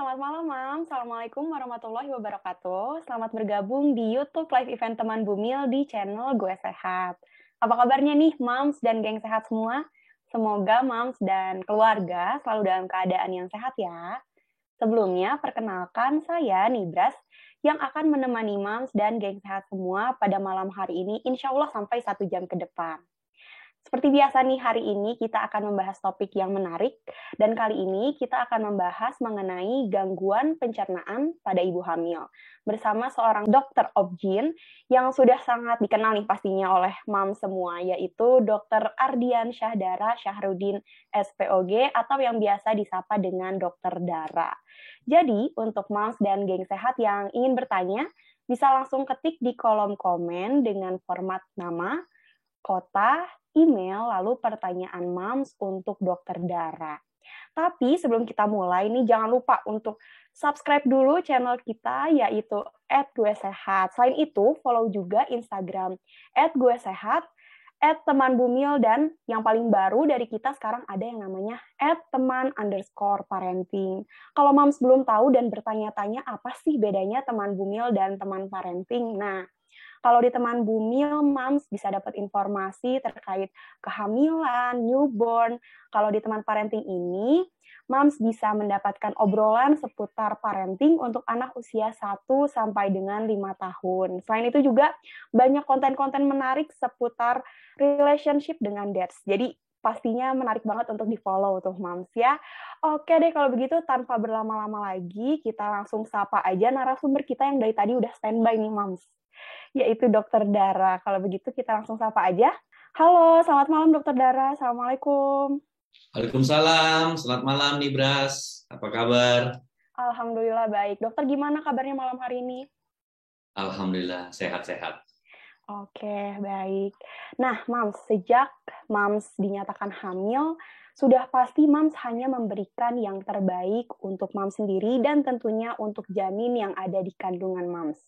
selamat malam, Mam. Assalamualaikum warahmatullahi wabarakatuh. Selamat bergabung di YouTube Live Event Teman Bumil di channel Gue Sehat. Apa kabarnya nih, Mams dan geng sehat semua? Semoga Mams dan keluarga selalu dalam keadaan yang sehat ya. Sebelumnya, perkenalkan saya Nibras yang akan menemani Mams dan geng sehat semua pada malam hari ini, insya Allah sampai 1 jam ke depan. Seperti biasa nih, hari ini kita akan membahas topik yang menarik, dan kali ini kita akan membahas mengenai gangguan pencernaan pada ibu hamil, bersama seorang dokter obgyn yang sudah sangat dikenal nih pastinya oleh mam semua, yaitu Dr. Ardian Syahdara Syahrudin, SPOG, atau yang biasa disapa dengan Dokter Dara. Jadi, untuk mams dan geng sehat yang ingin bertanya, bisa langsung ketik di kolom komen dengan format nama, kota, email, lalu pertanyaan Mams untuk Dokter Dara. Tapi sebelum kita mulai nih, jangan lupa untuk subscribe dulu channel kita, yaitu @guesehat. Selain itu, follow juga Instagram @guesehat, @temanbumil, dan yang paling baru dari kita sekarang ada yang namanya @teman_parenting. Kalau Mams belum tahu dan bertanya-tanya apa sih bedanya teman bumil dan teman parenting, nah, kalau di Teman Bumil, Mams bisa dapat informasi terkait kehamilan, newborn. Kalau di Teman Parenting ini, Mams bisa mendapatkan obrolan seputar parenting untuk anak usia 1 sampai dengan 5 tahun. Selain itu juga banyak konten-konten menarik seputar relationship dengan dads. Jadi pastinya menarik banget untuk di-follow tuh, Mams ya. Oke deh, kalau begitu tanpa berlama-lama lagi, kita langsung sapa aja narasumber kita yang dari tadi udah standby nih, Mams, yaitu Dokter Dara. Kalau begitu kita langsung sapa aja. Halo, selamat malam Dokter Dara. Assalamualaikum. Waalaikumsalam, selamat malam Nibras. Apa kabar? Alhamdulillah baik. Dokter, gimana kabarnya malam hari ini? Alhamdulillah, sehat-sehat. Oke, baik. Nah, Mams, sejak Mams dinyatakan hamil, sudah pasti Mams hanya memberikan yang terbaik untuk Mams sendiri dan tentunya untuk janin yang ada di kandungan Mams.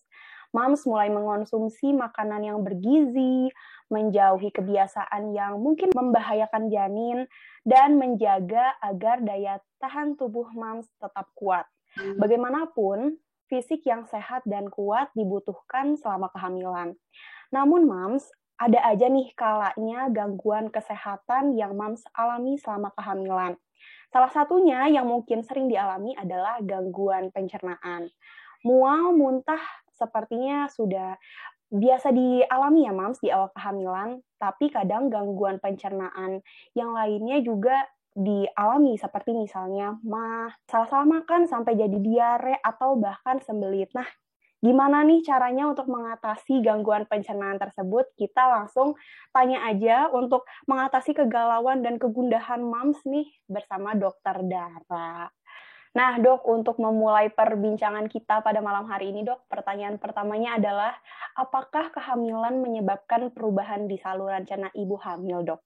Mams mulai mengonsumsi makanan yang bergizi, menjauhi kebiasaan yang mungkin membahayakan janin, dan menjaga agar daya tahan tubuh Mams tetap kuat. Bagaimanapun, fisik yang sehat dan kuat dibutuhkan selama kehamilan. Namun Mams, ada aja nih kalanya gangguan kesehatan yang Mams alami selama kehamilan. Salah satunya yang mungkin sering dialami adalah gangguan pencernaan. Mual, muntah, sepertinya sudah biasa dialami ya, Mams, di awal kehamilan, tapi kadang gangguan pencernaan yang lainnya juga dialami, seperti misalnya salah-salah makan sampai jadi diare atau bahkan sembelit. Nah, gimana nih caranya untuk mengatasi gangguan pencernaan tersebut? Kita langsung tanya aja untuk mengatasi kegalauan dan kegundahan Mams nih bersama Dokter Dara. Nah, Dok, untuk memulai perbincangan kita pada malam hari ini, Dok, pertanyaan pertamanya adalah, apakah kehamilan menyebabkan perubahan di saluran cerna ibu hamil, Dok?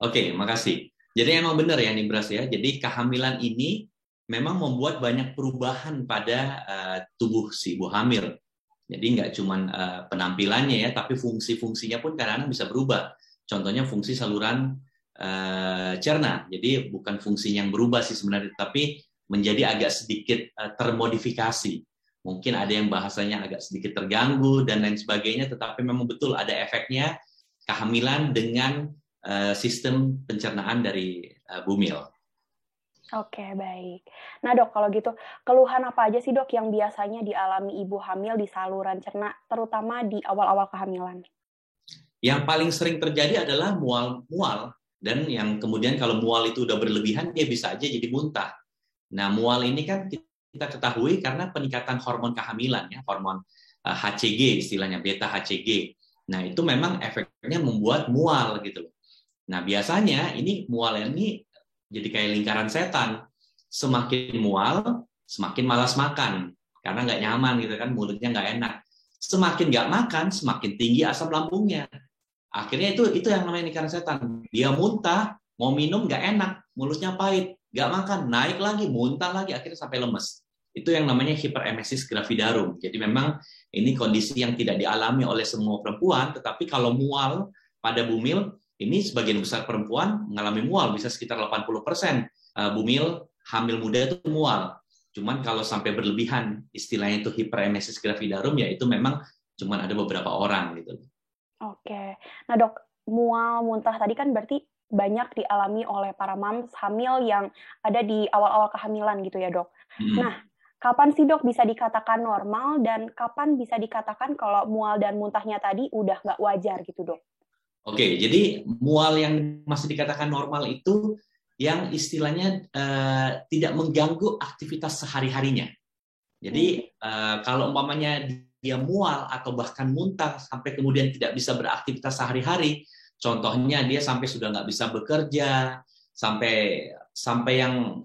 Oke, makasih. Jadi emang benar ya Nibras ya. Jadi kehamilan ini memang membuat banyak perubahan pada tubuh si ibu hamil. Jadi nggak cuma penampilannya ya, tapi fungsi-fungsinya pun kadang-kadang bisa berubah. Contohnya fungsi saluran cerna. Jadi bukan fungsinya yang berubah sih sebenarnya, tapi menjadi agak sedikit termodifikasi. Mungkin ada yang bahasanya agak sedikit terganggu dan lain sebagainya, tetapi memang betul ada efeknya kehamilan dengan sistem pencernaan dari bumil. Oke, baik. Nah, Dok, kalau gitu, keluhan apa aja sih, Dok, yang biasanya dialami ibu hamil di saluran cerna, terutama di awal-awal kehamilan? Yang paling sering terjadi adalah mual-mual. Dan yang kemudian kalau mual itu udah berlebihan, dia bisa aja jadi muntah. Nah, mual ini kan kita ketahui karena peningkatan hormon kehamilan, ya, hormon HCG istilahnya, beta HCG. Nah, itu memang efeknya membuat mual gitu. Nah, biasanya ini mual ini jadi kayak lingkaran setan. Semakin mual, semakin malas makan. Karena nggak nyaman gitu kan, mulutnya nggak enak. Semakin nggak makan, semakin tinggi asam lambungnya. Akhirnya itu yang namanya lingkaran setan. Dia muntah, mau minum nggak enak, mulutnya pahit, nggak makan, naik lagi, muntah lagi, akhirnya sampai lemes. Itu yang namanya hiperemesis gravidarum. Jadi memang ini kondisi yang tidak dialami oleh semua perempuan, tetapi kalau mual pada bumil, ini sebagian besar perempuan mengalami mual, bisa sekitar 80% bumil hamil muda itu mual. Cuman kalau sampai berlebihan, istilahnya itu hiperemesis gravidarum, ya itu memang cuman ada beberapa orang gitu. Oke. Nah dok, mual muntah tadi kan berarti banyak dialami oleh para moms hamil yang ada di awal-awal kehamilan gitu ya dok. Nah, kapan sih dok bisa dikatakan normal dan kapan bisa dikatakan kalau mual dan muntahnya tadi udah nggak wajar gitu dok? Oke, jadi mual yang masih dikatakan normal itu yang istilahnya tidak mengganggu aktivitas sehari-harinya. Jadi kalau umpamanya dia mual atau bahkan muntah sampai kemudian tidak bisa beraktivitas sehari-hari, contohnya dia sampai sudah nggak bisa bekerja, sampai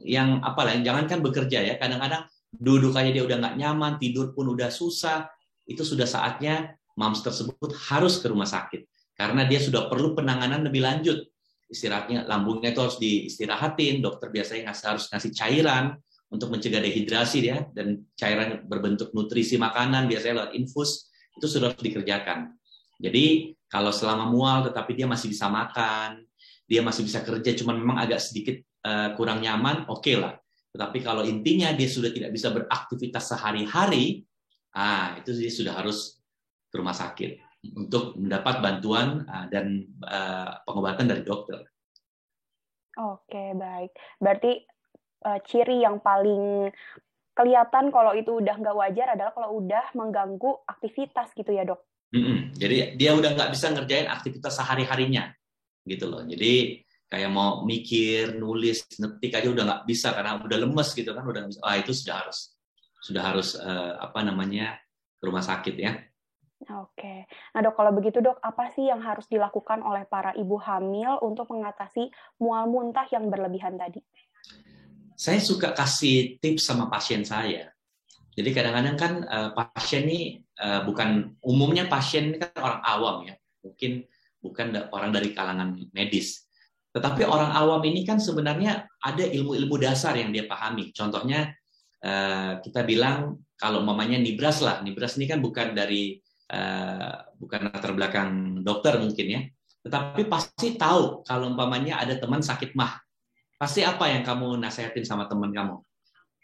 yang apa lah, jangankan bekerja ya, kadang-kadang duduk aja dia udah nggak nyaman, tidur pun udah susah, itu sudah saatnya moms tersebut harus ke rumah sakit karena dia sudah perlu penanganan lebih lanjut. Istirahatnya, lambungnya itu harus diistirahatin, dokter biasanya harus ngasih cairan untuk mencegah dehidrasi ya, dan cairan berbentuk nutrisi makanan biasanya lewat infus, itu sudah harus dikerjakan. Jadi kalau selama mual tetapi dia masih bisa makan, dia masih bisa kerja, cuma memang agak sedikit kurang nyaman, oke lah. Tetapi kalau intinya dia sudah tidak bisa beraktivitas sehari-hari, itu dia sudah harus ke rumah sakit untuk mendapat bantuan dan pengobatan dari dokter. Oke, baik. Berarti ciri yang paling kelihatan kalau itu udah nggak wajar adalah kalau udah mengganggu aktivitas gitu ya dok? Jadi dia udah nggak bisa ngerjain aktivitas sehari-harinya gitu loh. Jadi kayak mau mikir, nulis, ngetik aja udah nggak bisa karena udah lemes gitu kan, udah nggak bisa. Itu sudah harus ke rumah sakit ya. Oke. Nah dok, kalau begitu dok, apa sih yang harus dilakukan oleh para ibu hamil untuk mengatasi mual muntah yang berlebihan tadi? Saya suka kasih tips sama pasien saya. Jadi kadang-kadang kan pasien ini umumnya pasien ini kan orang awam ya, mungkin bukan orang dari kalangan medis. Tetapi orang awam ini kan sebenarnya ada ilmu-ilmu dasar yang dia pahami. Contohnya kita bilang kalau umpamanya nibras lah, nibras ini kan bukan latar belakang dokter mungkin ya, tetapi pasti tahu kalau umpamanya ada teman sakit mah, pasti apa yang kamu nasehatin sama teman kamu?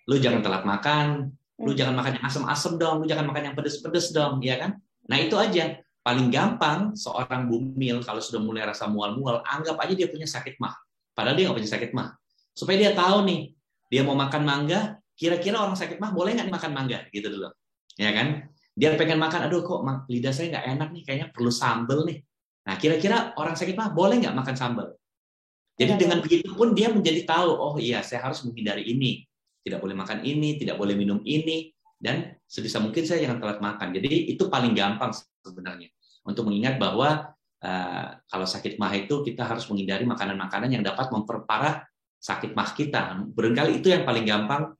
Lu jangan telat makan, lu jangan makan yang asam-asam dong, lu jangan makan yang pedes-pedes dong, ya kan? Nah itu aja. Paling gampang seorang bumil kalau sudah mulai rasa mual-mual, anggap aja dia punya sakit mah. Padahal dia nggak punya sakit mah. Supaya dia tahu nih, dia mau makan mangga, kira-kira orang sakit mah boleh nggak makan mangga? Gitu dulu. Ya kan? Dia pengen makan, aduh kok lidah saya nggak enak nih, kayaknya perlu sambel nih. Nah kira-kira orang sakit mah boleh nggak makan sambel? Jadi dengan begitu pun dia menjadi tahu, oh iya saya harus menghindari ini. Tidak boleh makan ini, tidak boleh minum ini, dan sebisa mungkin saya jangan telat makan. Jadi itu paling gampang sebenarnya untuk mengingat bahwa kalau sakit mah itu kita harus menghindari makanan-makanan yang dapat memperparah sakit mah kita. Barangkali itu yang paling gampang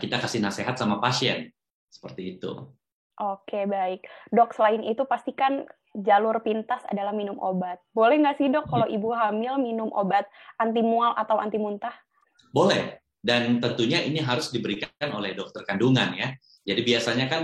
kita kasih nasihat sama pasien seperti itu. Oke, baik. Dok, selain itu pastikan jalur pintas adalah minum obat. Boleh nggak sih dok kalau ibu hamil minum obat anti mual atau anti muntah? Boleh. Dan tentunya ini harus diberikan oleh dokter kandungan ya. Jadi biasanya kan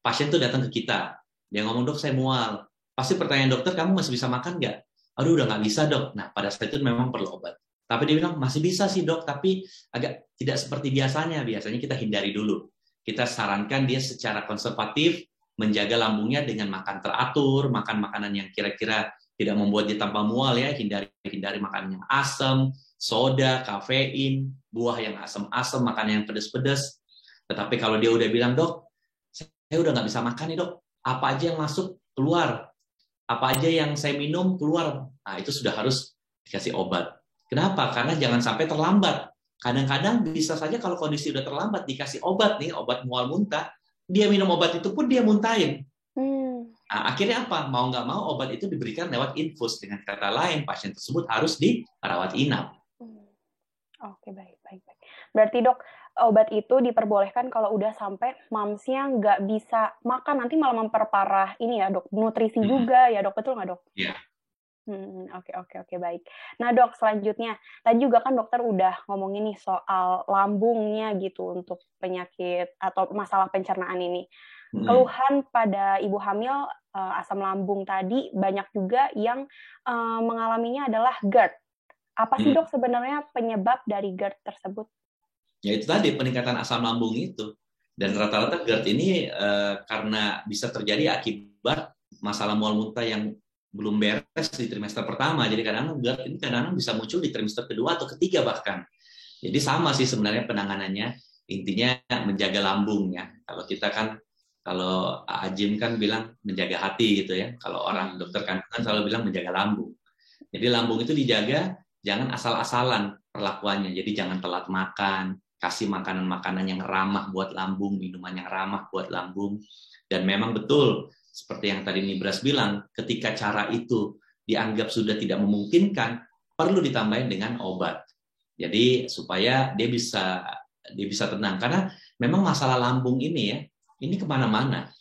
pasien tuh datang ke kita, dia ngomong dok saya mual. Pasti pertanyaan dokter, kamu masih bisa makan nggak? Aduh udah nggak bisa dok. Nah pada saat itu memang perlu obat. Tapi dia bilang masih bisa sih dok, tapi agak tidak seperti biasanya. Biasanya kita hindari dulu. Kita sarankan dia secara konservatif menjaga lambungnya dengan makan teratur, makan makanan yang kira-kira tidak membuat dia tanpa mual ya, hindari makanan yang asam, soda, kafein, buah yang asam-asam, makanan yang pedas-pedas. Tetapi kalau dia udah bilang, dok, saya udah nggak bisa makan nih dok, apa aja yang masuk keluar, apa aja yang saya minum keluar, nah itu sudah harus dikasih obat. Kenapa? Karena jangan sampai terlambat. Kadang-kadang bisa saja kalau kondisi udah terlambat dikasih obat nih, obat mual muntah, dia minum obat itu pun dia muntahin. Nah, akhirnya apa? Mau nggak mau obat itu diberikan lewat infus. Dengan kata lain, pasien tersebut harus dirawat inap. Oke, baik. Berarti dok, obat itu diperbolehkan kalau udah sampai mamsnya nggak bisa makan, nanti malah memperparah ini ya dok, nutrisi juga ya dok, betul nggak dok? Iya. Oke, baik. Nah dok, selanjutnya, tadi juga kan dokter udah ngomongin nih soal lambungnya gitu untuk penyakit atau masalah pencernaan ini. Keluhan pada ibu hamil asam lambung tadi banyak juga yang mengalaminya adalah GERD. Apa sih dok sebenarnya penyebab dari GERD tersebut? Ya itu tadi peningkatan asam lambung itu. Dan rata-rata GERD ini karena bisa terjadi akibat masalah mual muntah yang belum beres di trimester pertama. Jadi kadang-kadang GERD ini kadang-kadang bisa muncul di trimester kedua atau ketiga bahkan. Jadi sama sih sebenarnya penanganannya. Intinya menjaga lambung ya. Kalau kita kan, kalau Ajim kan bilang menjaga hati gitu ya. Kalau orang dokter kandungan selalu bilang menjaga lambung. Jadi lambung itu dijaga, jangan asal-asalan perlakuannya. Jadi jangan telat makan, kasih makanan-makanan yang ramah buat lambung, minuman yang ramah buat lambung. Dan memang betul, seperti yang tadi Nibras bilang, ketika cara itu dianggap sudah tidak memungkinkan, perlu ditambahin dengan obat. Jadi supaya dia bisa tenang. Karena memang masalah lambung ini ya, ini kemana-mana.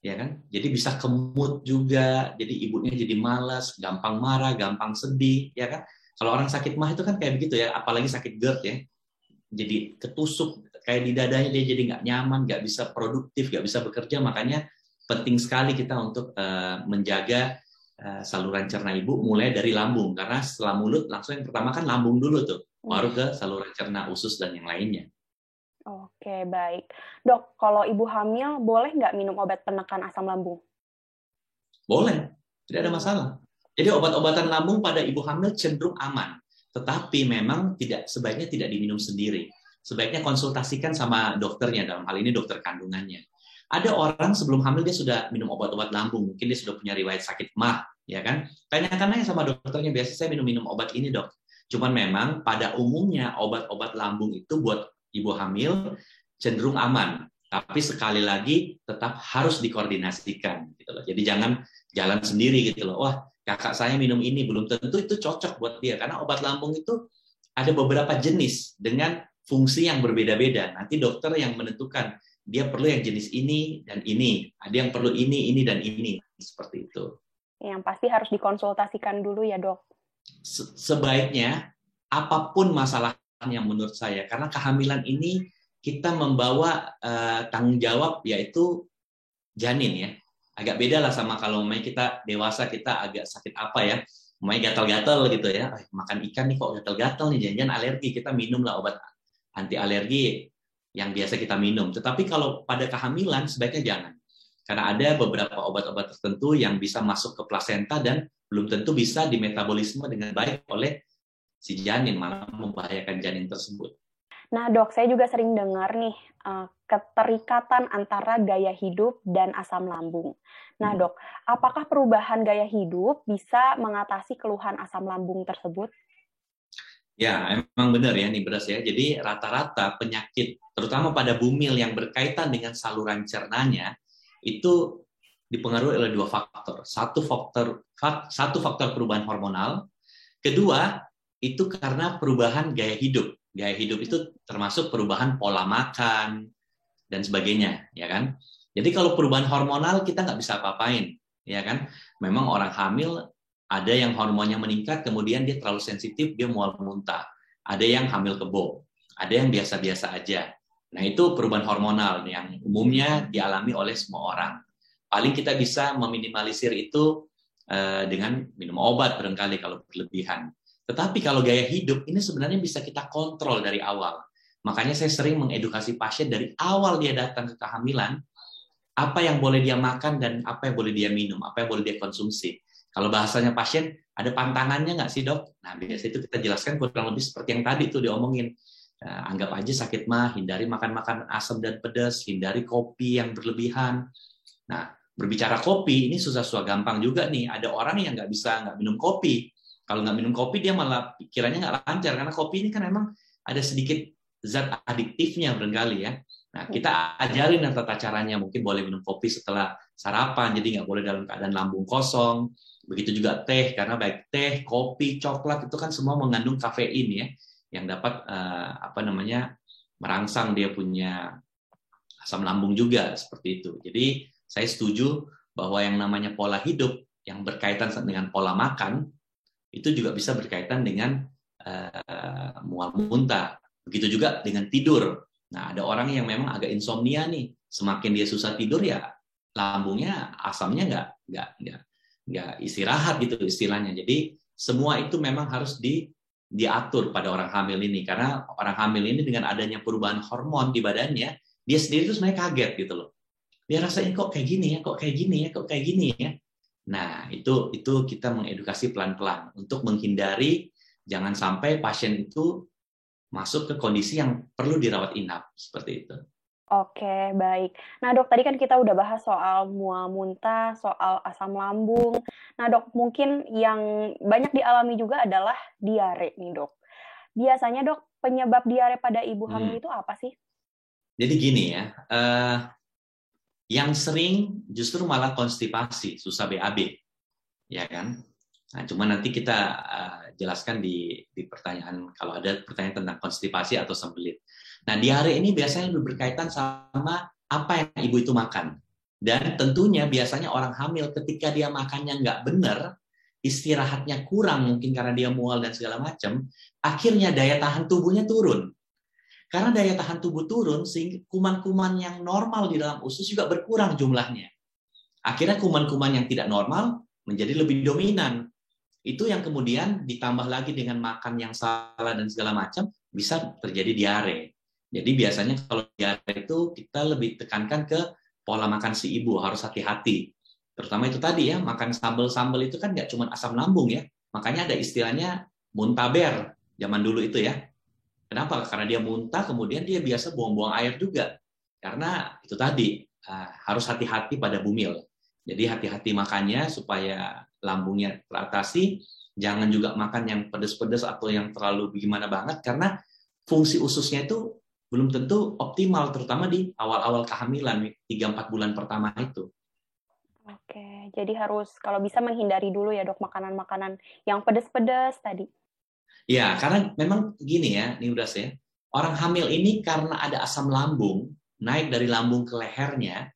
Ya kan? Jadi bisa kemut juga, jadi ibunya jadi malas, gampang marah, gampang sedih, ya kan? Kalau orang sakit mah itu kan kayak begitu ya, apalagi sakit GERD ya, jadi ketusuk kayak di dadanya, dia jadi nggak nyaman, nggak bisa produktif, nggak bisa bekerja. Makanya penting sekali kita untuk menjaga saluran cerna ibu mulai dari lambung, karena setelah mulut langsung yang pertama kan lambung dulu tuh, baru ke saluran cerna usus dan yang lainnya. Oke, baik. Dok, kalau ibu hamil boleh nggak minum obat penekan asam lambung? Boleh, tidak ada masalah. Jadi obat-obatan lambung pada ibu hamil cenderung aman, tetapi memang sebaiknya tidak diminum sendiri. Sebaiknya konsultasikan sama dokternya, dalam hal ini dokter kandungannya. Ada orang sebelum hamil dia sudah minum obat-obat lambung, mungkin dia sudah punya riwayat sakit MAH, ya kan? Tanyakan aja sama dokternya, biasa saya minum obat ini dok. Cuman memang pada umumnya obat-obat lambung itu buat ibu hamil cenderung aman, tapi sekali lagi tetap harus dikoordinasikan gitu loh. Jadi jangan jalan sendiri gitu loh. Wah, kakak saya minum ini, belum tentu itu cocok buat dia, karena obat lambung itu ada beberapa jenis dengan fungsi yang berbeda-beda. Nanti dokter yang menentukan dia perlu yang jenis ini dan ini, ada yang perlu ini dan ini, seperti itu. Yang pasti harus dikonsultasikan dulu ya dok. Sebaiknya apapun masalahnya menurut saya, karena kehamilan ini kita membawa tanggung jawab, yaitu janin ya. Agak beda lah sama kalau kita dewasa, kita agak sakit apa ya, gatal-gatal gitu ya, makan ikan nih kok gatal-gatal nih, jangan-jangan alergi, kita minum lah obat anti alergi yang biasa kita minum. Tetapi kalau pada kehamilan sebaiknya jangan, karena ada beberapa obat-obat tertentu yang bisa masuk ke plasenta dan belum tentu bisa dimetabolisme dengan baik oleh si janin, malah membahayakan janin tersebut. Nah dok, saya juga sering dengar nih keterikatan antara gaya hidup dan asam lambung. Nah dok, apakah perubahan gaya hidup bisa mengatasi keluhan asam lambung tersebut? Ya, emang benar ya Nibras ya. Jadi rata-rata penyakit, terutama pada bumil yang berkaitan dengan saluran cernanya, itu dipengaruhi oleh dua faktor. Satu faktor perubahan hormonal, kedua itu karena perubahan gaya hidup. Gaya hidup itu termasuk perubahan pola makan dan sebagainya, ya kan? Jadi kalau perubahan hormonal kita nggak bisa apa-apain, ya kan? Memang orang hamil ada yang hormonnya meningkat, kemudian dia terlalu sensitif, dia mual muntah. Ada yang hamil kebo, ada yang biasa-biasa aja. Nah itu perubahan hormonal yang umumnya dialami oleh semua orang. Paling kita bisa meminimalisir itu dengan minum obat barangkali kalau berlebihan. Tetapi kalau gaya hidup ini sebenarnya bisa kita kontrol dari awal. Makanya saya sering mengedukasi pasien dari awal dia datang ke kehamilan, apa yang boleh dia makan dan apa yang boleh dia minum, apa yang boleh dia konsumsi. Kalau bahasanya pasien, ada pantangannya nggak sih dok? Nah biasanya itu kita jelaskan kurang lebih seperti yang tadi tuh diomongin. Anggap aja sakit mah, hindari makan-makan asam dan pedas, hindari kopi yang berlebihan. Nah berbicara kopi, ini susah-susah gampang juga nih. Ada orang yang nggak minum kopi. Kalau nggak minum kopi, dia malah pikirannya nggak lancar. Karena kopi ini kan memang ada sedikit zat adiktifnya barangkali ya. Nah, kita ajarin tata caranya. Mungkin boleh minum kopi setelah sarapan, jadi nggak boleh dalam keadaan lambung kosong. Begitu juga teh, karena baik teh, kopi, coklat, itu kan semua mengandung kafein ya, yang dapat merangsang dia punya asam lambung juga, seperti itu. Jadi, saya setuju bahwa yang namanya pola hidup yang berkaitan dengan pola makan, itu juga bisa berkaitan dengan mual muntah. Begitu juga dengan tidur. Nah, ada orang yang memang agak insomnia nih. Semakin dia susah tidur ya lambungnya, asamnya nggak istirahat gitu istilahnya. Jadi semua itu memang harus diatur pada orang hamil ini, karena orang hamil ini dengan adanya perubahan hormon di badannya, dia sendiri tuh sebenarnya kaget gitu loh. Dia rasain kok kayak gini ya, kok kayak gini ya, kok kayak gini ya. Nah, itu kita mengedukasi pelan-pelan untuk menghindari jangan sampai pasien itu masuk ke kondisi yang perlu dirawat inap seperti itu. Oke, baik. Nah, Dok, tadi kan kita udah bahas soal mual muntah, soal asam lambung. Nah, Dok, mungkin yang banyak dialami juga adalah diare nih, Dok. Biasanya, Dok, penyebab diare pada ibu hamil itu apa sih? Jadi gini ya, yang sering justru malah konstipasi, susah BAB, ya kan? Nah, cuma nanti kita jelaskan di pertanyaan kalau ada pertanyaan tentang konstipasi atau sembelit. Nah, diare ini biasanya lebih berkaitan sama apa yang ibu itu makan. Dan tentunya biasanya orang hamil ketika dia makannya nggak benar, istirahatnya kurang mungkin karena dia mual dan segala macam, akhirnya daya tahan tubuhnya turun. Karena daya tahan tubuh turun, sehingga kuman-kuman yang normal di dalam usus juga berkurang jumlahnya. Akhirnya kuman-kuman yang tidak normal menjadi lebih dominan. Itu yang kemudian ditambah lagi dengan makan yang salah dan segala macam, bisa terjadi diare. Jadi biasanya kalau diare itu kita lebih tekankan ke pola makan si ibu, harus hati-hati. Terutama itu tadi ya, makan sambal-sambal itu kan nggak cuma asam lambung ya. Makanya ada istilahnya muntaber, zaman dulu itu ya. Kenapa? Karena dia muntah, kemudian dia biasa buang-buang air juga. Karena itu tadi, harus hati-hati pada bumil. Jadi hati-hati makannya supaya lambungnya teratasi, jangan juga makan yang pedas-pedas atau yang terlalu gimana banget, karena fungsi ususnya itu belum tentu optimal, terutama di awal-awal kehamilan, 3-4 bulan pertama itu. Oke, jadi harus kalau bisa menghindari dulu ya, Dok, makanan-makanan yang pedas-pedas tadi. Ya, karena memang gini ya, Niudas ya, orang hamil ini karena ada asam lambung, naik dari lambung ke lehernya,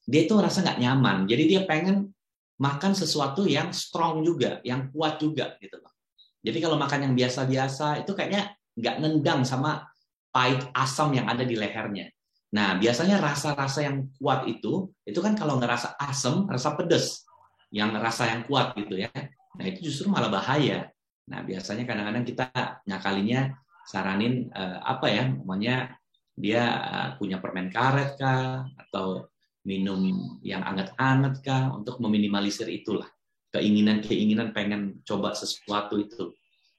dia itu merasa nggak nyaman. Jadi dia pengen makan sesuatu yang strong juga, yang kuat juga gitu loh. Jadi kalau makan yang biasa-biasa itu kayaknya nggak nendang sama pahit asam yang ada di lehernya. Nah, biasanya rasa-rasa yang kuat itu kan kalau ngerasa asam, rasa pedas, yang rasa yang kuat gitu ya. Nah, itu justru malah bahaya. Nah, biasanya kadang-kadang kita ngakalinya saranin apa ya, namanya dia punya permen karet kah, atau minum yang anget-anget kah, untuk meminimalisir itulah. Keinginan-keinginan pengen coba sesuatu itu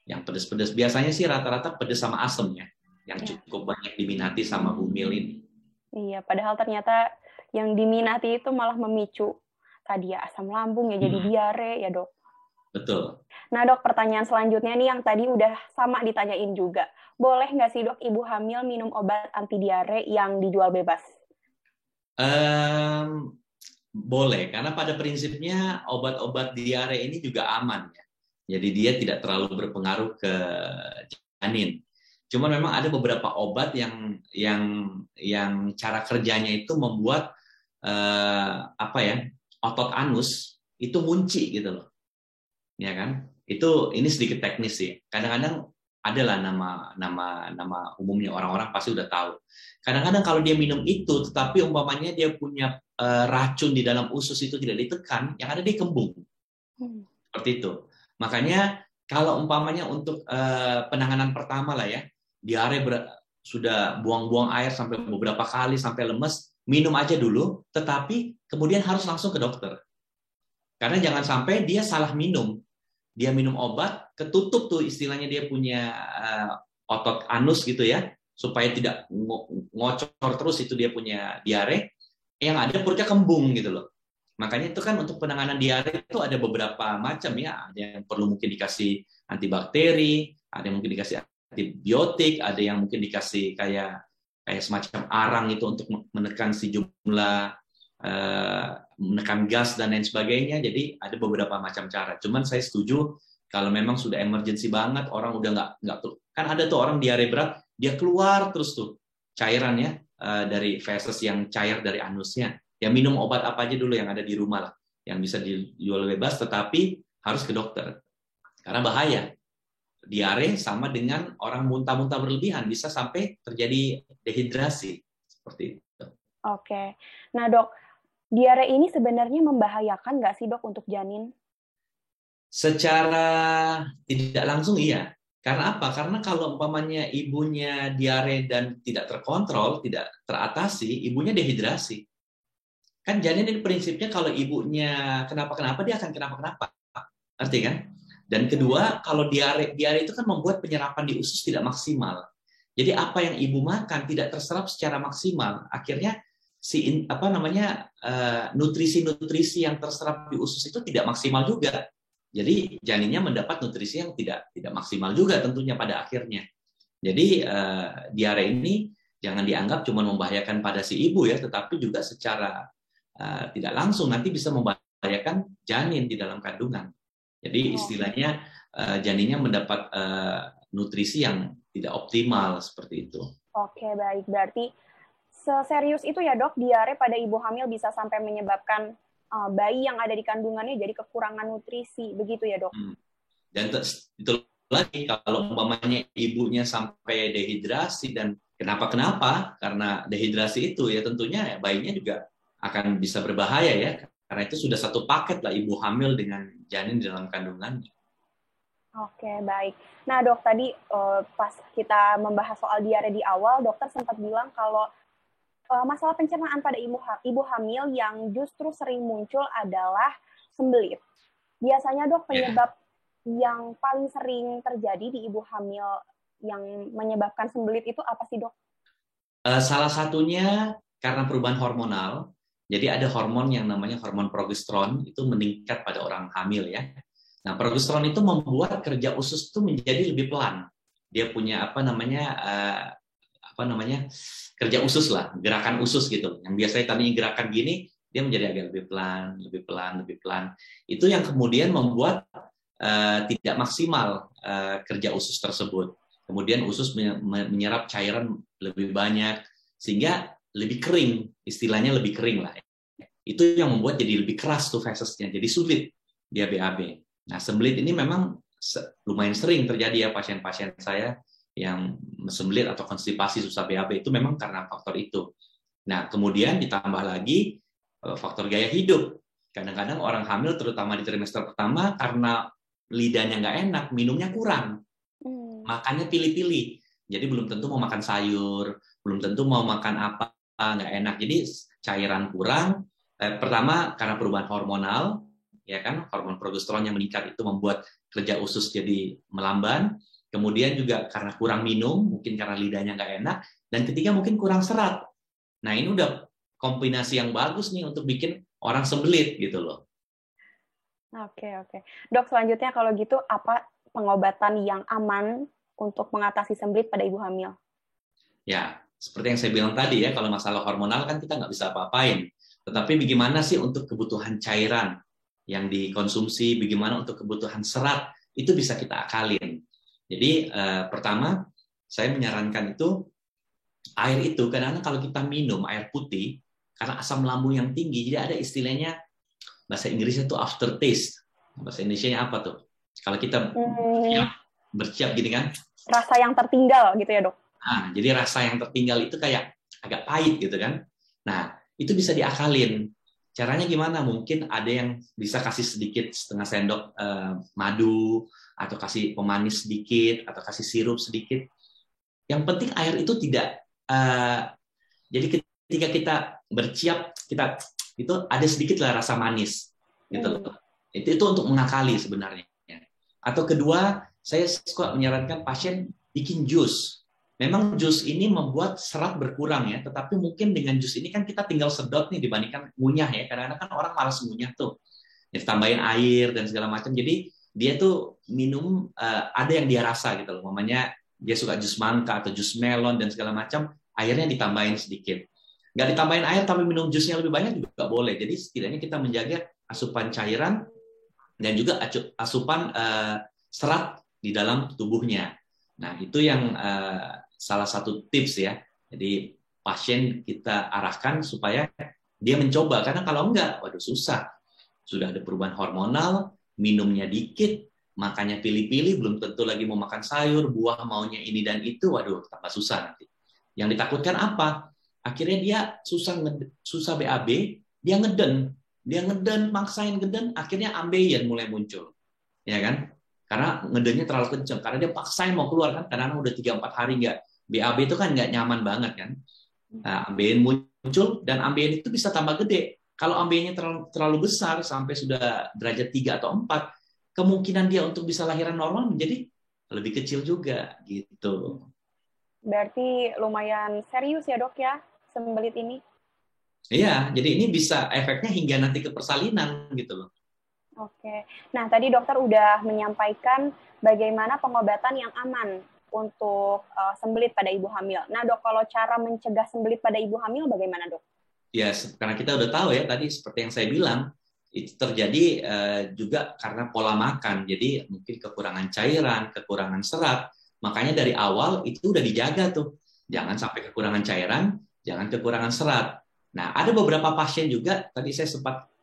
yang pedas-pedas. Biasanya sih rata-rata pedas sama asem ya, yang cukup banyak diminati sama bumil ini. Iya, padahal ternyata yang diminati itu malah memicu tadi ya asam lambung ya, jadi diare ya, Dok. Betul. Nah, Dok, pertanyaan selanjutnya nih yang tadi udah sama ditanyain juga. Boleh nggak sih, Dok, ibu hamil minum obat anti diare yang dijual bebas? Boleh, karena pada prinsipnya obat-obat diare ini juga aman ya. Jadi dia tidak terlalu berpengaruh ke janin. Cuman memang ada beberapa obat yang cara kerjanya itu membuat apa ya, otot anus itu munci gitu loh. Ya kan? Ini sedikit teknis sih. Kadang-kadang adalah nama umumnya orang-orang pasti udah tahu. Kadang-kadang kalau dia minum itu, tetapi umpamanya dia punya racun di dalam usus itu tidak ditekan, yang ada dia kembung. Seperti itu. Makanya kalau umpamanya untuk penanganan pertama lah ya, diare sudah buang-buang air sampai beberapa kali sampai lemes, minum aja dulu, tetapi kemudian harus langsung ke dokter. Karena jangan sampai dia salah minum. Dia minum obat, ketutup tuh istilahnya dia punya otot anus gitu ya, supaya tidak ngocor terus itu dia punya diare, yang ada perutnya kembung gitu loh. Makanya itu kan untuk penanganan diare itu ada beberapa macam ya, ada yang perlu mungkin dikasih antibakteri, ada yang mungkin dikasih antibiotik, ada yang mungkin dikasih kayak semacam arang itu untuk menekan si jumlah menekan gas dan lain sebagainya. Jadi ada beberapa macam cara. Cuman saya setuju kalau memang sudah emergency banget, orang udah nggak tuh, kan ada tuh orang diare berat, dia keluar terus tuh cairannya dari feses yang cair dari anusnya. Ya minum obat apa aja dulu yang ada di rumah lah, yang bisa dijual bebas, tetapi harus ke dokter karena bahaya. Diare sama dengan orang muntah-muntah berlebihan, bisa sampai terjadi dehidrasi seperti itu. Oke, nah Dok, diare ini sebenarnya membahayakan nggak sih, Dok, untuk janin? Secara tidak langsung iya, Karena apa? Karena kalau umpamanya ibunya diare dan tidak terkontrol, tidak teratasi, ibunya dehidrasi. Kan janin ini prinsipnya kalau ibunya kenapa-kenapa, dia akan kenapa-kenapa. Arti kan? Dan kedua, kalau diare itu kan membuat penyerapan di usus tidak maksimal. Jadi apa yang ibu makan tidak terserap secara maksimal. Akhirnya nutrisi-nutrisi yang terserap di usus itu tidak maksimal juga. Jadi janinnya mendapat nutrisi yang tidak maksimal juga tentunya pada akhirnya. Jadi diare ini jangan dianggap cuma membahayakan pada si ibu ya, tetapi juga secara tidak langsung nanti bisa membahayakan janin di dalam kandungan. Jadi istilahnya janinnya mendapat nutrisi yang tidak optimal seperti itu. Oke, baik. Berarti seserius itu ya dok, diare pada ibu hamil bisa sampai menyebabkan bayi yang ada di kandungannya jadi kekurangan nutrisi, begitu ya dok? Dan itu lagi, kalau umpamanya ibunya sampai dehidrasi dan kenapa-kenapa, karena dehidrasi itu ya tentunya bayinya juga akan bisa berbahaya ya, karena itu sudah satu paket lah ibu hamil dengan janin di dalam kandungan. Oke, baik. Nah dok, tadi pas kita membahas soal diare di awal, dokter sempat bilang kalau masalah pencernaan pada ibu hamil yang justru sering muncul adalah sembelit. Biasanya dok, penyebab yang paling sering terjadi di ibu hamil yang menyebabkan sembelit itu apa sih dok? Salah satunya karena perubahan hormonal. Jadi ada hormon yang namanya hormon progesteron, itu meningkat pada orang hamil ya. Nah, progesteron itu membuat kerja usus itu menjadi lebih pelan. Dia punya kerja usus lah, gerakan usus gitu. Yang biasanya tadi gerakan gini, dia menjadi agak lebih pelan. Itu yang kemudian membuat tidak maksimal kerja usus tersebut. Kemudian usus menyerap cairan lebih banyak, sehingga lebih kering, istilahnya lebih kering lah. Itu yang membuat jadi lebih keras tuh fesesnya, jadi sulit dia BAB. Nah, sembelit ini memang lumayan sering terjadi ya pasien-pasien saya yang sembelit atau konstipasi susah BAB itu memang karena faktor itu. Nah, kemudian ditambah lagi faktor gaya hidup. Kadang-kadang orang hamil terutama di trimester pertama karena lidahnya nggak enak, minumnya kurang. Makannya pilih-pilih. Jadi belum tentu mau makan sayur, belum tentu mau makan apa, nggak enak. Jadi cairan kurang. Pertama karena perubahan hormonal, ya kan, hormon progesteron yang meningkat itu membuat kerja usus jadi melamban. Kemudian juga karena kurang minum, mungkin karena lidahnya nggak enak. Dan ketiga mungkin kurang serat. Nah ini udah kombinasi yang bagus nih untuk bikin orang sembelit gitu loh. Oke. Dok, selanjutnya kalau gitu apa pengobatan yang aman untuk mengatasi sembelit pada ibu hamil? Ya, seperti yang saya bilang tadi ya, kalau masalah hormonal kan kita nggak bisa apa-apain. Tetapi bagaimana sih untuk kebutuhan cairan yang dikonsumsi, bagaimana untuk kebutuhan serat, itu bisa kita akalin. Jadi pertama, saya menyarankan itu, air itu, kadang-kadang kalau kita minum air putih, karena asam lambung yang tinggi, jadi ada istilahnya, bahasa Inggrisnya itu aftertaste. Bahasa Indonesianya apa tuh? Kalau kita bersiap gini kan? Rasa yang tertinggal gitu ya dok? Nah, jadi rasa yang tertinggal itu kayak agak pahit gitu kan? Nah, itu bisa diakalin. Caranya gimana? Mungkin ada yang bisa kasih sedikit setengah sendok madu, atau kasih pemanis sedikit, atau kasih sirup sedikit. Yang penting air itu tidak. Jadi ketika kita berciap, kita itu ada sedikit lah rasa manis, gitu. Itu untuk mengakali sebenarnya. Atau kedua, saya suka menyarankan pasien bikin jus. Memang jus ini membuat serat berkurang ya, tetapi mungkin dengan jus ini kan kita tinggal sedot nih dibandingkan ngunyah ya. Kadang-kadang kan orang malas ngunyah tuh. Ya, tambahin air dan segala macam. Jadi dia tuh minum ada yang dia rasa gitu loh. Mamanya dia suka jus mangga atau jus melon dan segala macam, airnya ditambahin sedikit. Nggak ditambahin air tapi minum jusnya lebih banyak juga boleh. Jadi setidaknya kita menjaga asupan cairan dan juga asupan serat di dalam tubuhnya. Nah, itu yang salah satu tips ya. Jadi pasien kita arahkan supaya dia mencoba, karena kalau enggak, waduh susah. Sudah ada perubahan hormonal, minumnya dikit, makannya pilih-pilih, belum tentu lagi mau makan sayur, buah maunya ini dan itu, waduh tambah susah nanti. Yang ditakutkan apa? Akhirnya dia susah BAB, dia ngeden, maksain ngeden, akhirnya ambeien mulai muncul, ya kan? karena ngedennya terlalu kenceng, karena dia paksain mau keluar kan, karena udah 3-4 hari nggak BAB itu kan nggak nyaman banget kan. Nah, ambien muncul dan ambien itu bisa tambah gede. Kalau ambiennya terlalu besar sampai sudah derajat 3 atau 4, kemungkinan dia untuk bisa lahiran normal menjadi lebih kecil juga gitu. Berarti lumayan serius ya dok ya, sembelit ini. Iya, jadi ini bisa efeknya hingga nanti ke persalinan gitu loh. Oke. Nah, tadi dokter udah menyampaikan bagaimana pengobatan yang aman untuk sembelit pada ibu hamil. Nah, dok, kalau cara mencegah sembelit pada ibu hamil bagaimana, dok? Ya, karena kita udah tahu ya tadi seperti yang saya bilang, itu terjadi juga karena pola makan. Jadi mungkin kekurangan cairan, kekurangan serat. Makanya dari awal itu udah dijaga tuh. Jangan sampai kekurangan cairan, jangan kekurangan serat. Nah, ada beberapa pasien juga, tadi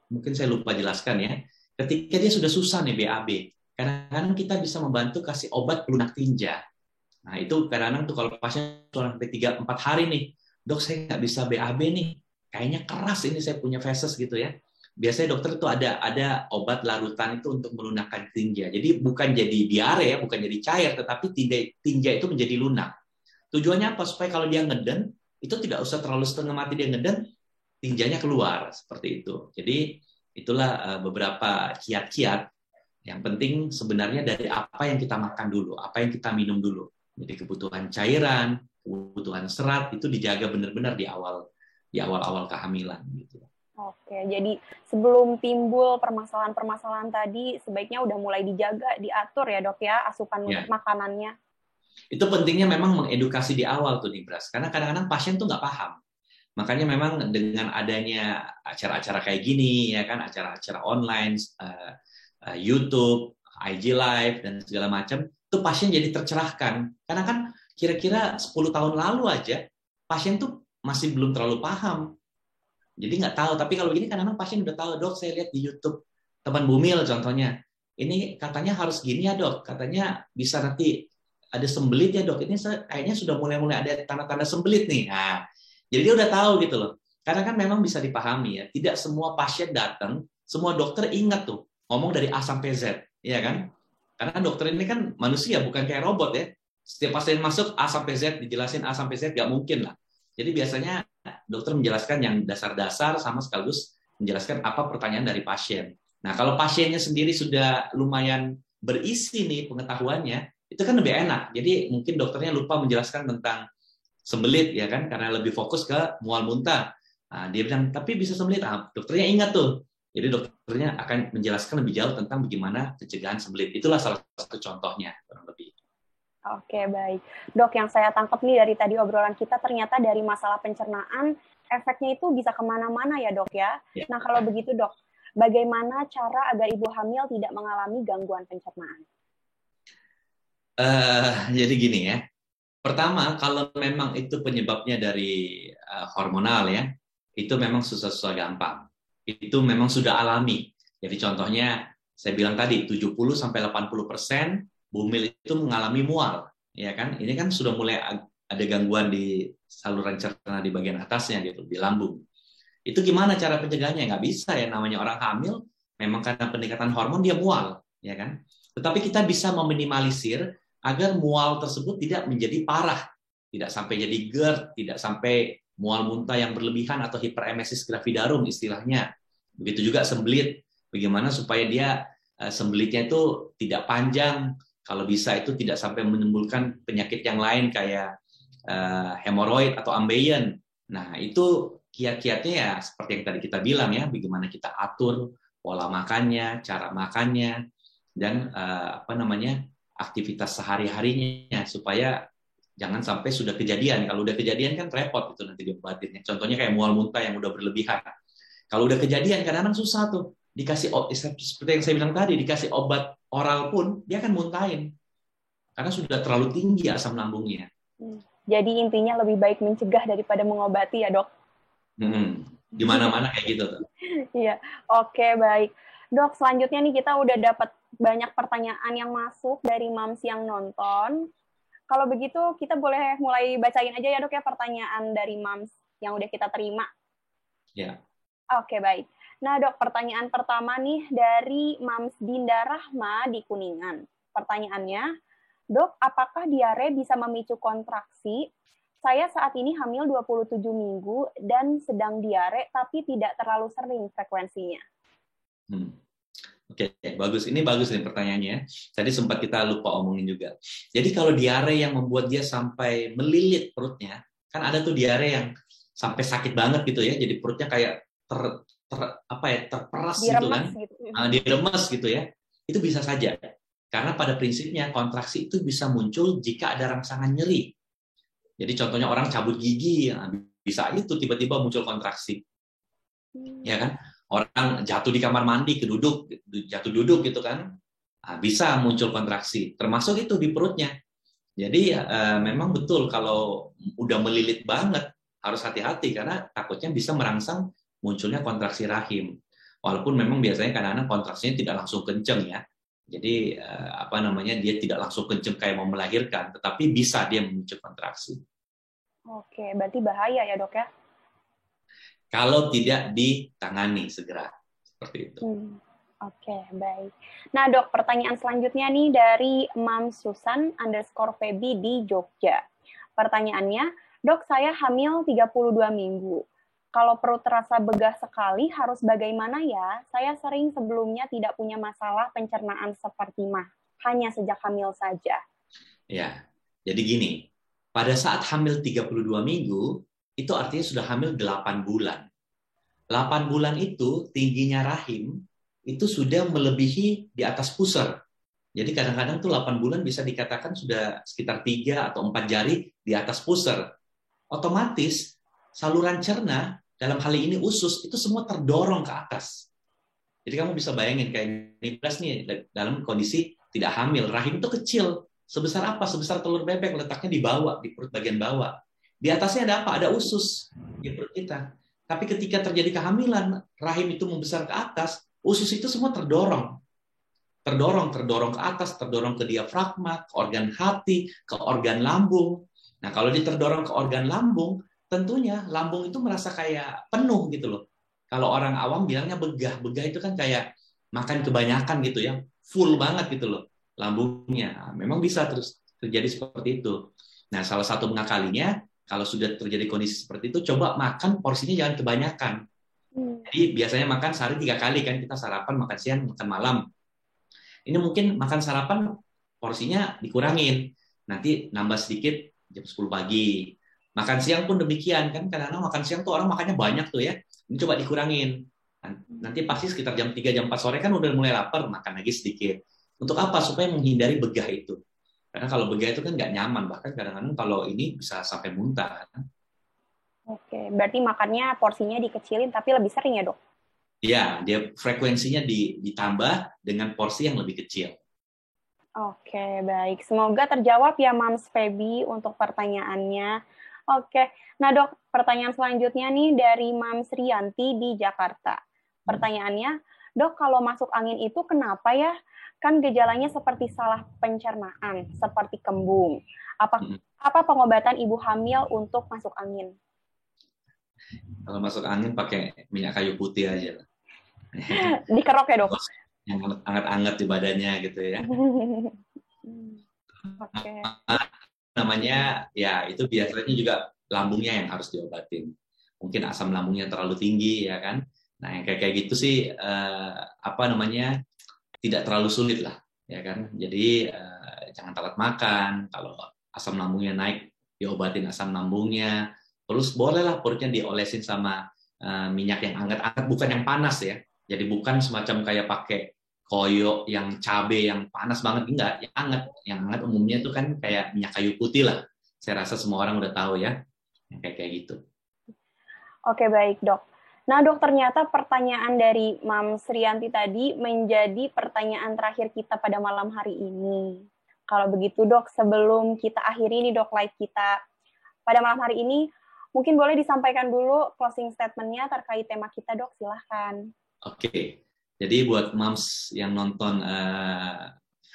mungkin saya lupa jelaskan ya, ketika dia sudah susah nih BAB, kadang-kadang kita bisa membantu kasih obat pelunak tinja. Nah, itu kadang-kadang tuh kalau pasien sampai 3-4 hari nih, dok saya nggak bisa BAB nih, kayaknya keras ini saya punya feses gitu ya. Biasanya dokter itu ada obat larutan itu untuk melunakkan tinja. Jadi bukan jadi diare ya, bukan jadi cair, tetapi tinja itu menjadi lunak. Tujuannya apa? Supaya kalau dia ngeden, itu tidak usah terlalu setengah mati dia ngeden, tinjanya keluar seperti itu. Jadi itulah beberapa kiat-kiat. Yang penting sebenarnya dari apa yang kita makan dulu, apa yang kita minum dulu. Jadi kebutuhan cairan, kebutuhan serat itu dijaga benar-benar di awal-awal kehamilan gitu. Oke, jadi sebelum timbul permasalahan-permasalahan tadi, sebaiknya udah mulai dijaga, diatur ya dok ya, asupan Ya. makanannya. Itu pentingnya memang mengedukasi di awal tuh nih Bras, karena kadang-kadang pasien tuh nggak paham. Makanya memang dengan adanya acara-acara kayak gini, ya kan, acara-acara online, YouTube, IG Live, dan segala macam, itu pasien jadi tercerahkan. Karena kan kira-kira 10 tahun lalu aja, pasien tuh masih belum terlalu paham. Jadi nggak tahu, tapi kalau gini kadang-kadang pasien udah tahu, dok saya lihat di YouTube, teman Bumil contohnya, ini katanya harus gini ya dok, katanya bisa nanti ada sembelit ya dok, ini kayaknya sudah mulai-mulai ada tanda-tanda sembelit nih. Nah, jadi dia udah tahu gitu loh. Karena kan memang bisa dipahami ya, tidak semua pasien datang, semua dokter ingat tuh, ngomong dari A sampai Z, ya kan? Karena dokter ini kan manusia, bukan kayak robot ya. Setiap pasien masuk A sampai Z, dijelasin A sampai Z, nggak mungkin lah. Jadi biasanya dokter menjelaskan yang dasar-dasar sama sekaligus menjelaskan apa pertanyaan dari pasien. Nah, kalau pasiennya sendiri sudah lumayan berisi nih pengetahuannya, itu kan lebih enak. Jadi mungkin dokternya lupa menjelaskan tentang sembelit ya kan, karena lebih fokus ke mual muntah. Nah, dia bilang, tapi bisa sembelit. Nah, dokternya ingat tuh. Jadi dokternya akan menjelaskan lebih jauh tentang bagaimana pencegahan sembelit. Itulah salah satu contohnya kurang lebih. Oke, baik. Dok, yang saya tangkap nih dari tadi obrolan kita, ternyata dari masalah pencernaan, efeknya itu bisa kemana-mana ya dok ya. Ya. Nah, kalau begitu dok, bagaimana cara agar ibu hamil tidak mengalami gangguan pencernaan? Jadi gini ya. Pertama, kalau memang itu penyebabnya dari hormonal ya, itu memang susah-susah gampang. Itu memang sudah alami. Jadi contohnya, saya bilang tadi, 70-80% bumil itu mengalami mual. Ya kan? Ini kan sudah mulai ada gangguan di saluran cerna di bagian atasnya, gitu, di lambung. Itu gimana cara pencegahannya? Nggak bisa ya, namanya orang hamil, memang karena peningkatan hormon dia mual. Ya kan? Tetapi kita bisa meminimalisir agar mual tersebut tidak menjadi parah, tidak sampai jadi GERD, tidak sampai mual muntah yang berlebihan atau hiperemesis gravidarum istilahnya. Begitu juga sembelit, bagaimana supaya dia sembelitnya itu tidak panjang, kalau bisa itu tidak sampai menimbulkan penyakit yang lain kayak hemoroid atau ambeien. Nah, itu kiat-kiatnya ya seperti yang tadi kita bilang ya, bagaimana kita atur pola makannya, cara makannya, dan aktivitas sehari-harinya supaya jangan sampai sudah kejadian. Kalau udah kejadian kan repot itu nanti diobatinnya. Contohnya kayak mual muntah yang udah berlebihan. Kalau udah kejadian kadang-kadang susah tuh. Dikasih seperti yang saya bilang tadi, dikasih obat oral pun dia akan muntahin. Karena sudah terlalu tinggi asam lambungnya. Jadi intinya lebih baik mencegah daripada mengobati ya dok? Di mana-mana kayak gitu tuh. Iya, oke baik. Dok, selanjutnya nih kita udah dapat banyak pertanyaan yang masuk dari moms yang nonton. Kalau begitu kita boleh mulai bacain aja ya dok ya pertanyaan dari moms yang udah kita terima. Ya. Oke baik. Nah dok, pertanyaan pertama nih dari moms Dinda Rahma di Kuningan. Pertanyaannya, Dok, apakah diare bisa memicu kontraksi? Saya saat ini hamil 27 minggu dan sedang diare, tapi tidak terlalu sering frekuensinya. Oke, bagus. Ini bagus nih pertanyaannya. Tadi sempat kita lupa omongin juga. Jadi kalau diare yang membuat dia sampai melilit perutnya, kan ada tuh diare yang sampai sakit banget gitu ya. Jadi perutnya kayak terperas gitu kan, Gitu. Diremes gitu ya. Itu bisa saja. Karena pada prinsipnya kontraksi itu bisa muncul jika ada rangsangan nyeri. Jadi contohnya orang cabut gigi, bisa itu tiba-tiba muncul kontraksi. Ya kan? Orang jatuh di kamar mandi, jatuh duduk gitu kan, bisa muncul kontraksi, termasuk itu di perutnya. Jadi memang betul kalau udah melilit banget harus hati-hati karena takutnya bisa merangsang munculnya kontraksi rahim. Walaupun memang biasanya kadang-kadang kontraksinya tidak langsung kenceng ya. Jadi dia tidak langsung kenceng kayak mau melahirkan, tetapi bisa dia muncul kontraksi. Oke, berarti bahaya ya dok ya? Kalau tidak ditangani segera, seperti itu. Oke, baik. Nah dok, pertanyaan selanjutnya nih dari Mam Susan _Febi di Jogja. Pertanyaannya, dok saya hamil 32 minggu. Kalau perut terasa begah sekali, harus bagaimana ya? Saya sering sebelumnya tidak punya masalah pencernaan seperti mah, hanya sejak hamil saja. Ya, jadi gini, pada saat hamil 32 minggu, itu artinya sudah hamil 8 bulan. 8 bulan itu tingginya rahim itu sudah melebihi di atas pusar. Jadi kadang-kadang tuh 8 bulan bisa dikatakan sudah sekitar 3 atau 4 jari di atas pusar. Otomatis saluran cerna dalam hal ini usus itu semua terdorong ke atas. Jadi kamu bisa bayangin kayak Niblas nih dalam kondisi tidak hamil, rahim itu kecil. Sebesar apa? Sebesar telur bebek, letaknya di bawah, di perut bagian bawah. Di atasnya ada apa? Ada usus di perut kita. Tapi ketika terjadi kehamilan, rahim itu membesar ke atas, usus itu semua terdorong ke atas, terdorong ke diafragma, ke organ hati, ke organ lambung. Nah, kalau diterdorong ke organ lambung, tentunya lambung itu merasa kayak penuh gitu loh. Kalau orang awam bilangnya begah itu kan kayak makan kebanyakan gitu ya, full banget gitu loh lambungnya. Memang bisa terus terjadi seperti itu. Nah, salah satu mengakalinya, kalau sudah terjadi kondisi seperti itu, coba makan porsinya jangan kebanyakan. Jadi biasanya makan sehari 3 kali kan, kita sarapan, makan siang, makan malam. Ini mungkin makan sarapan porsinya dikurangin, nanti nambah sedikit jam 10 pagi. Makan siang pun demikian kan, kadang-kadang makan siang tuh orang makannya banyak tuh ya, ini coba dikurangin. Nanti pasti sekitar jam 3, jam 4 sore kan udah mulai lapar, makan lagi sedikit. Untuk apa? Supaya menghindari begah itu. Karena kalau begah itu kan nggak nyaman, bahkan kadang-kadang kalau ini bisa sampai muntah. Oke, berarti makannya porsinya dikecilin tapi lebih sering ya dok? Ya, dia frekuensinya ditambah dengan porsi yang lebih kecil. Oke, baik. Semoga terjawab ya Mams Febi untuk pertanyaannya. Oke, nah dok, pertanyaan selanjutnya nih dari Mams Rianti di Jakarta. Pertanyaannya, dok kalau masuk angin itu kenapa ya? Kan gejalanya seperti salah pencernaan, seperti kembung. Apa pengobatan ibu hamil untuk masuk angin? Kalau masuk angin pakai minyak kayu putih aja. Dikerok ya dok? Yang anget-anget di badannya gitu ya. Okay. Namanya ya itu biasanya juga lambungnya yang harus diobatin. Mungkin asam lambungnya terlalu tinggi ya kan. Nah yang kayak gitu sih tidak terlalu sulit lah ya kan. Jadi jangan telat makan. Kalau asam lambungnya naik diobatin asam lambungnya. Terus bolehlah perutnya diolesin sama minyak yang anget-anget, bukan yang panas ya. Jadi bukan semacam kayak pakai koyo yang cabe yang panas banget, enggak, yang anget. Yang anget umumnya itu kan kayak minyak kayu putih lah. Saya rasa semua orang udah tahu ya, yang kayak gitu. Oke, baik dok. Nah dok, ternyata pertanyaan dari Mam Srianti tadi menjadi pertanyaan terakhir kita pada malam hari ini. Kalau begitu dok, sebelum kita akhiri nih dok live kita pada malam hari ini, mungkin boleh disampaikan dulu closing statement-nya terkait tema kita, dok. Silahkan. Oke. Jadi buat moms yang nonton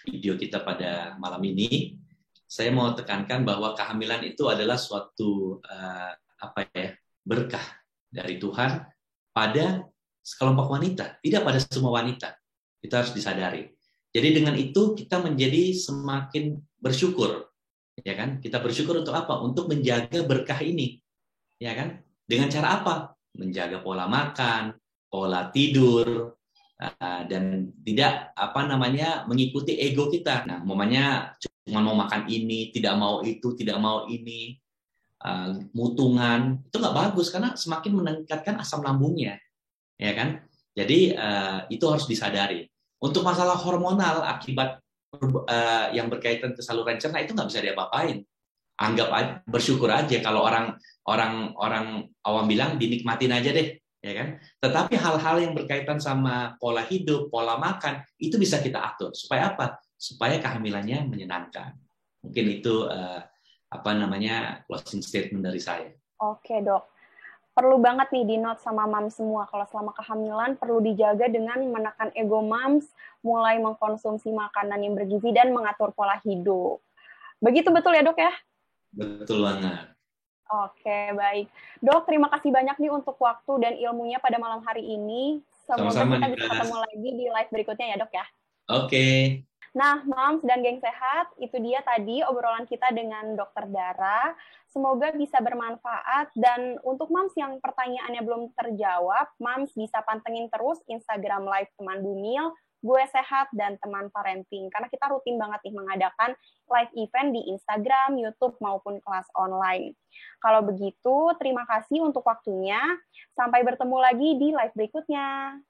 video kita pada malam ini, saya mau tekankan bahwa kehamilan itu adalah suatu berkah dari Tuhan pada sekelompok wanita, tidak pada semua wanita. Itu harus disadari. Jadi dengan itu kita menjadi semakin bersyukur, ya kan? Kita bersyukur untuk apa? Untuk menjaga berkah ini, ya kan? Dengan cara apa? Menjaga pola makan, pola tidur, dan tidak mengikuti ego kita. Nah, umpamanya cuma mau makan ini, tidak mau itu, tidak mau ini, mutungan, itu nggak bagus karena semakin meningkatkan asam lambungnya, ya kan? Jadi itu harus disadari. Untuk masalah hormonal akibat yang berkaitan ke saluran cerna itu nggak bisa diapa-apain. Anggap aja, bersyukur aja. Kalau orang awam bilang dinikmatin aja deh, ya kan? Tetapi hal-hal yang berkaitan sama pola hidup, pola makan itu bisa kita atur. Supaya apa? Supaya kehamilannya menyenangkan. Mungkin itu closing statement dari saya. Oke, Dok. Perlu banget nih di-note sama moms semua kalau selama kehamilan perlu dijaga dengan menekan ego moms, mulai mengkonsumsi makanan yang bergizi dan mengatur pola hidup. Begitu betul ya, Dok ya? Betul banget. Oke, baik. Dok, terima kasih banyak nih untuk waktu dan ilmunya pada malam hari ini. Semoga Sama-sama, kita bisa Nida. ketemu lagi di live berikutnya ya, Dok ya. Oke. Nah, Moms dan Geng Sehat, itu dia tadi obrolan kita dengan Dokter Dara. Semoga bisa bermanfaat dan untuk Moms yang pertanyaannya belum terjawab, Moms bisa pantengin terus Instagram Live Teman Bumil, Gue Sehat, dan Teman Parenting. Karena kita rutin banget nih mengadakan live event di Instagram, YouTube, maupun kelas online. Kalau begitu, terima kasih untuk waktunya. Sampai bertemu lagi di live berikutnya.